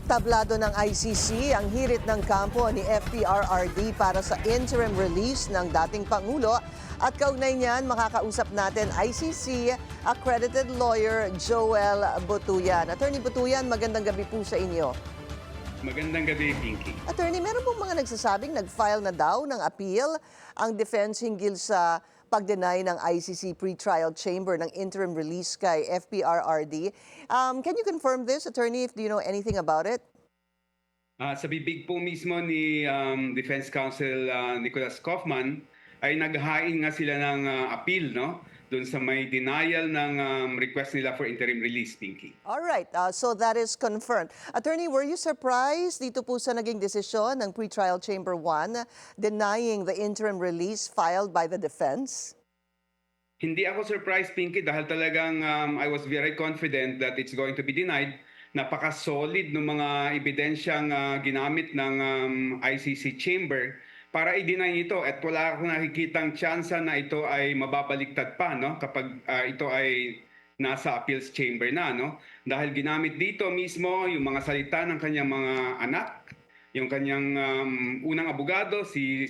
Tablado ng ICC ang hirit ng kampo ni FPRRD para sa interim release ng dating Pangulo at kaugnay niyan makakausap natin ICC accredited lawyer Joel Butuyan. Attorney Butuyan, magandang gabi po sa inyo. Magandang gabi, Pinky. Attorney, meron pong mga nagsasabing nag-file na daw ng appeal ang defense hinggil sa pag-deny ng ICC pre-trial chamber ng interim release kay FPRRD. Can you confirm this, Attorney, if do you know anything about it? Sa bibig po mismo ni Defense Counsel Nicholas Kaufman ay naghain nga sila ng appeal, no? Doon sa may denial ng request nila for interim release, Pinky. All right, so that is confirmed. Attorney, were you surprised dito po sa naging desisyon ng pre-trial chamber 1 denying the interim release filed by the defense? Hindi ako surprised, Pinky, dahil talagang I was very confident that it's going to be denied. Napaka-solid ng mga ebidensyang ginamit ng ICC chamber para i-deny ito at wala akong nakikitang tsansa na ito ay mababaliktad pa, no, kapag ito ay nasa appeals chamber na, no, dahil ginamit dito mismo yung mga salita ng kanyang mga anak, yung kanyang unang abogado si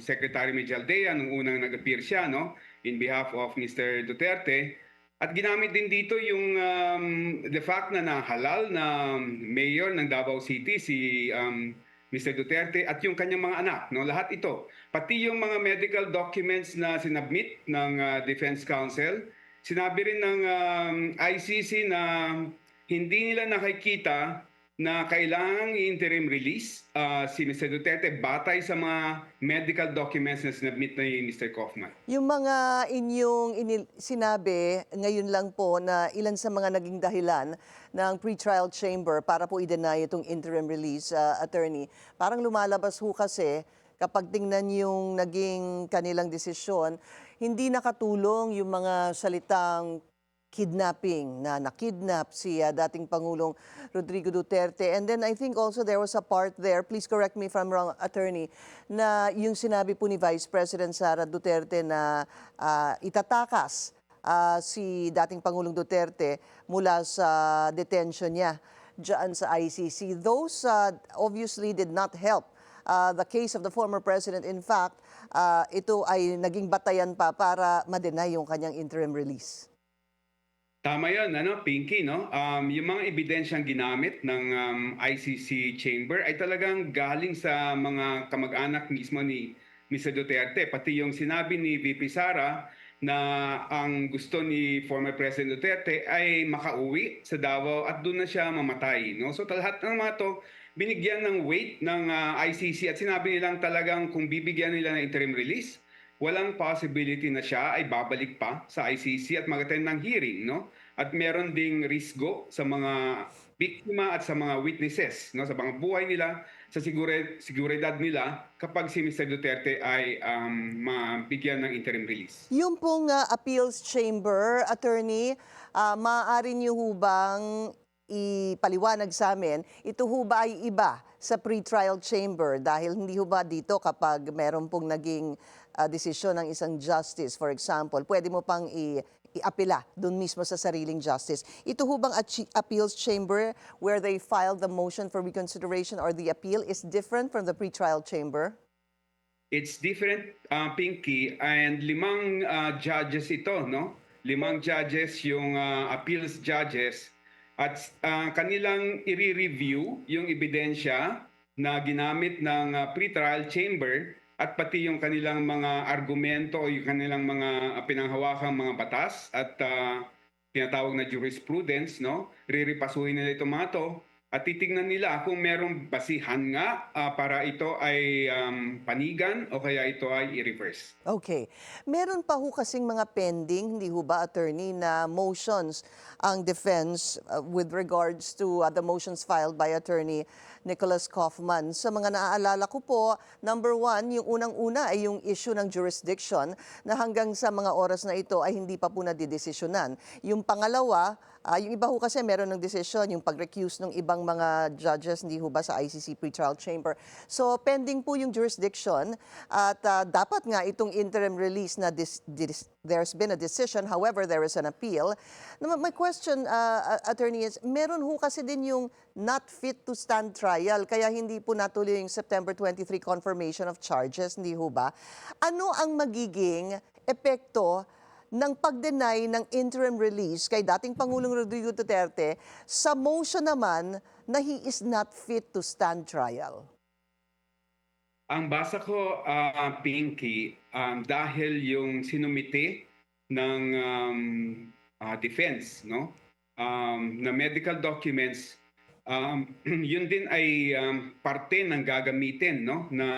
Secretary Mejaldea nung unang nag-appear siya, no, in behalf of Mr. Duterte. At ginamit din dito yung the fact na nahalal na mayor ng Davao City si Mr. Duterte at yung kanyang mga anak, no, lahat ito. Pati yung mga medical documents na sinabmit ng Defense Counsel, sinabi rin ng ICC na hindi nila nakikita na kailangang interim release si Mr. Duterte batay sa mga medical documents na sinabmit ni Mr. Kaufman. Yung mga inyong sinabi ngayon lang po na ilan sa mga naging dahilan ng pre-trial chamber para po i-deny itong interim release, attorney, parang lumalabas ho kasi kapag tingnan yung naging kanilang desisyon, hindi nakatulong yung mga salitang kidnapping, na nakidnap si dating Pangulong Rodrigo Duterte. And then I think also there was a part there, please correct me if I'm wrong, attorney, na yung sinabi po ni Vice President Sara Duterte na itatakas si dating Pangulong Duterte mula sa detention niya dyan sa ICC. Those obviously did not help the case of the former president. In fact, ito ay naging batayan pa para ma-deny yung kanyang interim release. Tama yun, Pinky, no? Yung mga ebidensyang ginamit ng ICC chamber ay talagang galing sa mga kamag-anak mismo ni Mr. Duterte. Pati yung sinabi ni VP Sara na ang gusto ni former President Duterte ay makauwi sa Davao at doon na siya mamatay, no? So lahat ng mga to binigyan ng weight ng ICC at sinabi nilang talagang kung bibigyan nila ng interim release, walang possibility na siya ay babalik pa sa ICC at mag-attend ng hearing, no? At meron ding risgo sa mga biktima at sa mga witnesses, no? Sa mga buhay nila, sa seguridad nila kapag si Mr. Duterte ay mabigyan ng interim release. Yung pong appeals chamber, attorney, maaari niyo hubang ipaliwanag sa amin, ito ho ba ay iba sa pre-trial chamber dahil hindi ho ba dito kapag meron pong naging desisyon ng isang justice, for example, pwede mo pang i-apela doon mismo sa sariling justice. Ito ho bang appeals chamber where they filed the motion for reconsideration or the appeal is different from the pre-trial chamber? It's different, Pinky, and limang judges ito, no? Limang judges yung appeals judges at kanilang i-review yung ebidensya na ginamit ng pre-trial chamber at pati yung kanilang mga argumento o yung kanilang mga pinanghawakang mga batas at tinatawag na jurisprudence, no? Riripasuhin nila itong mga to at titingnan nila kung merong basihan nga para ito ay panigan o kaya ito ay i-reverse. Okay. Meron pa ho kasing mga pending, hindi ho ba, attorney, na motions ang defense with regards to the motions filed by attorney Nicholas Kaufman. Sa mga naaalala ko po, number one, yung unang-una ay yung issue ng jurisdiction na hanggang sa mga oras na ito ay hindi pa po nadidesisyonan. Yung pangalawa Yung iba ho kasi meron ng desisyon, yung pag-recuse ng ibang mga judges, hindi ho ba sa ICC pretrial chamber. So pending po yung jurisdiction at dapat nga itong interim release na there's been a decision, however, there is an appeal. My question, Attorney, is meron ho kasi din yung not fit to stand trial, kaya hindi po natuloy yung September 23 confirmation of charges, hindi ho ba? Ano ang magiging epekto ng pag-deny ng interim release kay dating Pangulong Rodrigo Duterte sa motion naman na he is not fit to stand trial? Ang basa ko, Pinky, dahil yung sinumite ng defense, no? Na medical documents, yun din ay parte ng gagamitin, no? Na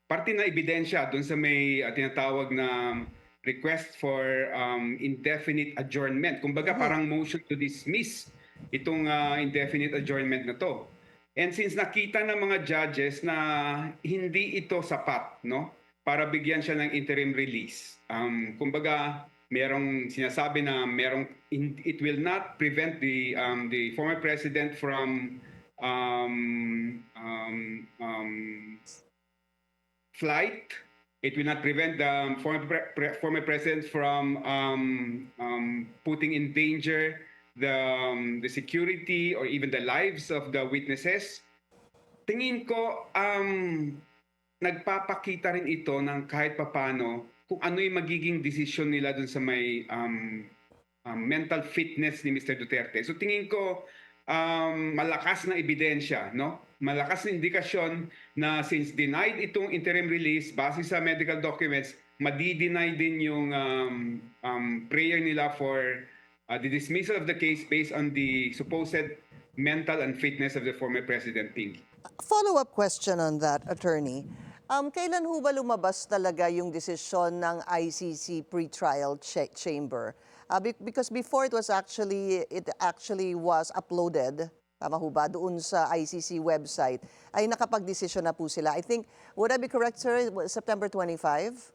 parte na ebidensya doon sa may tinatawag na request for indefinite adjournment. Kumbaga parang motion to dismiss itong indefinite adjournment na to. And since nakita ng mga judges na hindi ito sapat, no, para bigyan siya ng interim release. Kumbaga, merong sinasabi na it will not prevent the former president from flight. It will not prevent the former president from putting in danger the security or even the lives of the witnesses. Tingin ko nagpapakita rin ito ng kahit papano kung ano yung magiging desisyon nila dun sa may mental fitness ni Mr. Duterte. So tingin ko malakas na ebidensya, no? Malakas na indikasyon na since denied itong interim release base sa medical documents, madi-deny din yung prayer nila for the dismissal of the case based on the supposed mental unfitness of the former President Pinky. Follow-up question on that, Attorney. Kailan ho ba lumabas talaga yung desisyon ng ICC pretrial chamber? Because before it actually was uploaded, tama ho ba, doon sa ICC website, ay nakapag-desisyon na po sila. I think, would I be correct, sir, September 25?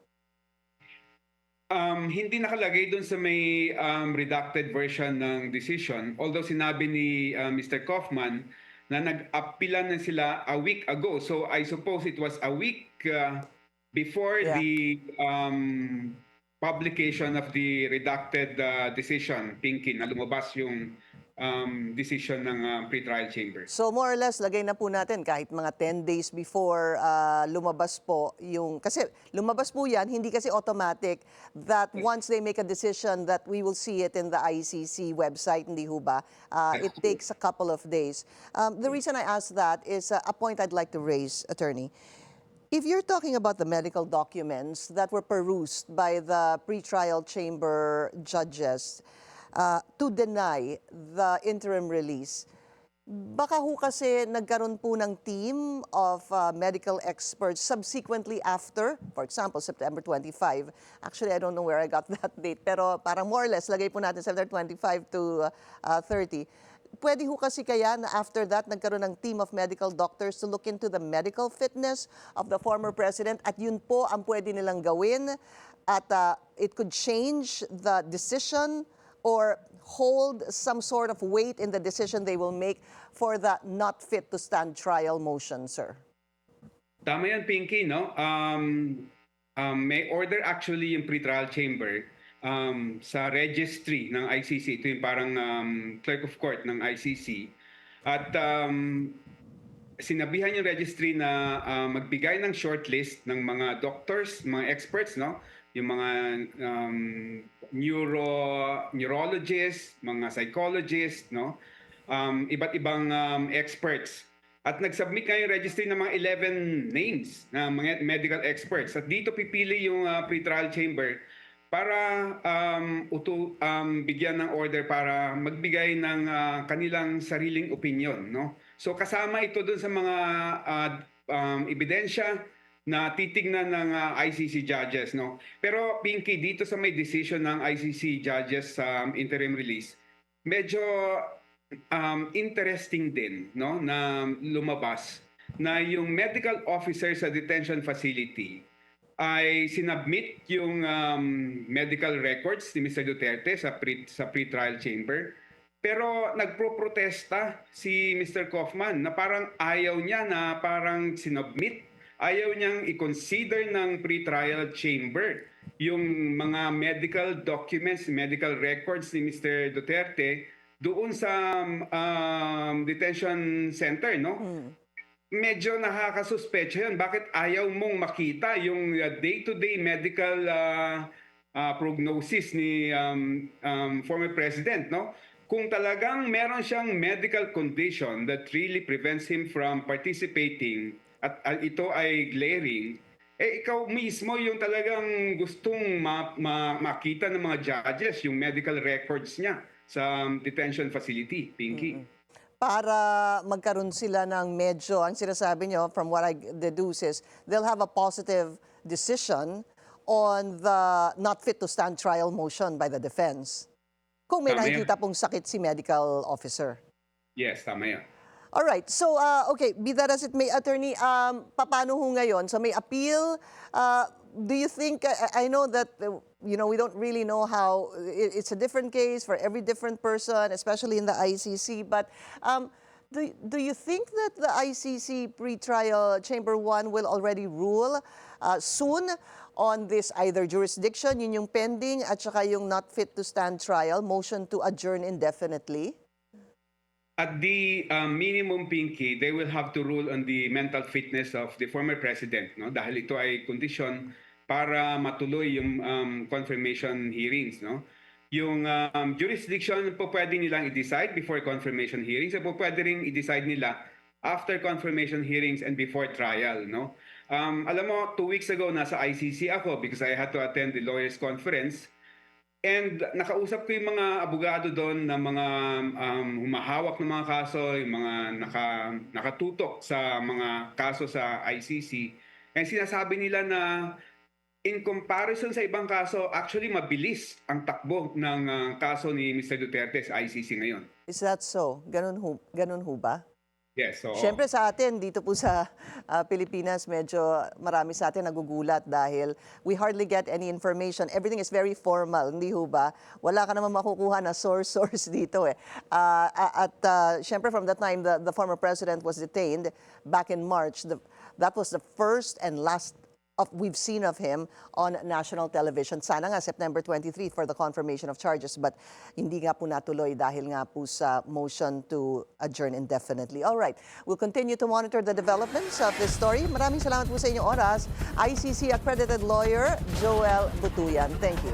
Hindi nakalagay doon sa may redacted version ng decision. Although sinabi ni Mr. Kaufman na nag-appealan na sila a week ago. So I suppose it was a week before the publication of the redacted decision, Pinky, na lumabas yung decision ng pretrial chamber. So more or less, lagay na po natin kahit mga 10 days before lumabas po yung, kasi lumabas po yan, hindi kasi automatic that once they make a decision that we will see it in the ICC website, hindi ho ba? It takes a couple of days. The reason I ask that is a point I'd like to raise, Attorney. If you're talking about the medical documents that were perused by the pretrial chamber judges, to deny the interim release. Baka ho kasi nagkaroon po ng team of medical experts subsequently after, for example, September 25. Actually, I don't know where I got that date, pero parang more or less, lagay po natin September 25 to 30. Pwede ho kasi kaya na after that, nagkaroon ng team of medical doctors to look into the medical fitness of the former president at yun po ang pwede nilang gawin at it could change the decision or hold some sort of weight in the decision they will make for the not fit to stand trial motion, sir? Tama yan, Pinky, no? May order actually yung pretrial chamber sa registry ng ICC. Ito yung parang clerk of court ng ICC. At sinabihan yung registry na magbigay ng shortlist ng mga doctors, mga experts, no? Yung mga neurologists, mga psychologists, no? Iba't ibang experts. At nag-submit nga yung registry ng mga 11 names na mga medical experts. At dito pipili yung pretrial chamber para bigyan ng order para magbigay ng kanilang sariling opinion, no? So kasama ito dun sa mga ebidensya na titignan ng ICC judges, no? Pero Pinky, dito sa may decision ng ICC judges sa interim release, medyo interesting din, no, na lumabas na yung medical officer sa detention facility ay sinubmit yung medical records ni Mr. Duterte sa pre-trial chamber. Pero nagpro-protesta si Mr. Kaufman na parang ayaw niya na parang sinubmit, ayaw niyang i-consider ng pre-trial chamber yung mga medical documents, medical records ni Mr. Duterte doon sa detention center, no? Medyo nakakasuspecha yun. Bakit ayaw mong makita yung day-to-day medical prognosis ni former president, no? Kung talagang meron siyang medical condition that really prevents him from participating at ito ay glaring, ikaw mismo yung talagang gustong makita ng mga judges yung medical records niya sa detention facility, Pinky. Para magkaroon sila ng medyo, ang sinasabi nyo, from what I deduce is, they'll have a positive decision on the not fit to stand trial motion by the defense. Kung may Tama yan. nakikita pong sakit si medical officer. Yes, tama yan. All right. So, okay, be that as it may, attorney, paano ho ngayon? So, may appeal. Do you think, I know that, we don't really know how, it's a different case for every different person, especially in the ICC, but do you think that the ICC pre-trial Chamber 1 will already rule soon on this either jurisdiction, yun yung pending, at saka yung not fit to stand trial, motion to adjourn indefinitely? At the minimum, Pinky, they will have to rule on the mental fitness of the former president, no? Dahil ito ay kondisyon para matuloy yung confirmation hearings, no? Yung jurisdiction po pwede nilang i-decide before confirmation hearings, po pwede rin i-decide nila after confirmation hearings and before trial, no? Alam mo, 2 weeks ago nasa ICC ako because I had to attend the lawyers conference. And nakausap ko yung mga abogado doon na mga humahawak ng mga kaso, yung mga nakatutok sa mga kaso sa ICC. And sinasabi nila na in comparison sa ibang kaso, actually mabilis ang takbo ng kaso ni Mr. Duterte sa ICC ngayon. Is that so? Ganun ho ba? Yes, so Siyempre sa atin, dito po sa Pilipinas, medyo marami sa atin nagugulat dahil we hardly get any information. Everything is very formal, hindi ho ba? Wala ka naman makukuha na source dito eh. Siyempre from the time the former president was detained back in March, that was the first and last we've seen of him on national television. Sana nga September 23 for the confirmation of charges, but hindi nga po natuloy dahil nga po sa motion to adjourn indefinitely. All right, we'll continue to monitor the developments of this story. Maraming salamat po sa inyong oras. ICC accredited lawyer Joel Butuyan. Thank you.